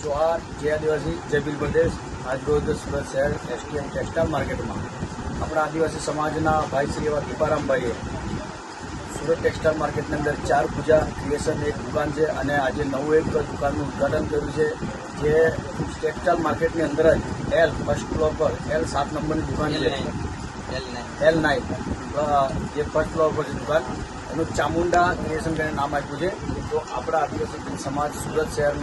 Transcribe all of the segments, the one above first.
जोहार जय आदिवासी जय भील प्रदेश। आज रोज सूरत शहर एसटीएम टेक्सटाइल मार्केट में अपना आदिवासी समाजना भाई श्री एवं दीपाराम भाई सूरत टेक्सटाइल मार्केट अंदर 4 पूजा क्रिएशन एक दुकान है और आज नव एक दुकान उद्घाटन कर्यु टेक्सटाइल मार्केट अंदर एल फर्स्ट फ्लोर पर एल 7 नंबर की दुकान है L9 ये फर्स्ट फ्लोर पर दुकान एनु चामुंडा क्रिएशन कर नाम आप्યું છે। तो अपना आदिवासी समाज सूरत शहर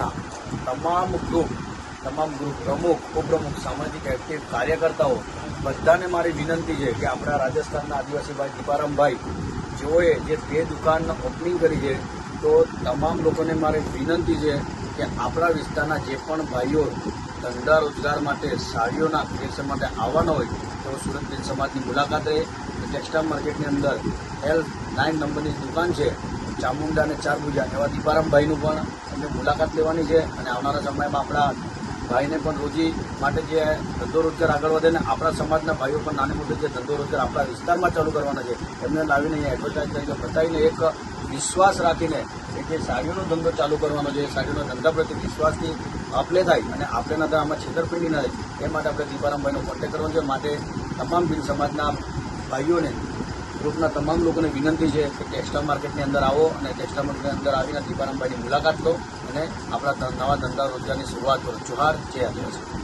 तमाम ग्रुप प्रमुख उपप्रमुख सामाजिक एक्टिव कार्यकर्ताओं बधाने मारी विनंती है कि अपना राजस्थान आदिवासी भाई दीपाराम भाई जोए जे 2 दुकान ओपनिंग करी है। तो तमाम लोगों ने मारी विनंती है कि अपना विस्तारना जे पण भाईओ धंधा रोजगार माटे साड़ीओना क्रिएशन माटे आववाना होय तो सूरत भील समाज की मुलाकात रहे। टेक्सटाइल मार्केट अंदर L9 नंबर की दुकान है चामुंडा ने 4 पूजा एवं दीपाराम भाई मुलाकात लेवानी है। आवनारा समय में अपना भाई ने रोजी माटे जे धंधो रोजगार आगळ वधे ने अपना समाजना भाईओ पण नाने मोटे जे धंधो रोजगार अपना विस्तार में चालू करवाना है एमने लावीने एडवर्टाइज करके बताईने एक विश्वास राखीने कि साड़ीओनो धंधो चालू करवानो है। साड़ीओना धंधा प्रति विश्वासथी आपले थाय अने आपलेना तो आमां छेतरपिंडी न थाय ए माटे आपणे दीपाराम भाईनो कॉन्टेक्ट करवानो छे। माटे तमाम भील समाजना भाईओने ग्रुपना तमाम लोगों ने विनंती है कि टेक्सटाइल मार्केट अंदर आओ और टेक्सटाइल मार्केट अंदर आवीने दीपाराम भाई की मुलाकात लो और अपना नवा धंधा रोजगार की शुरुआत करो। जोहार जय आदिवासी।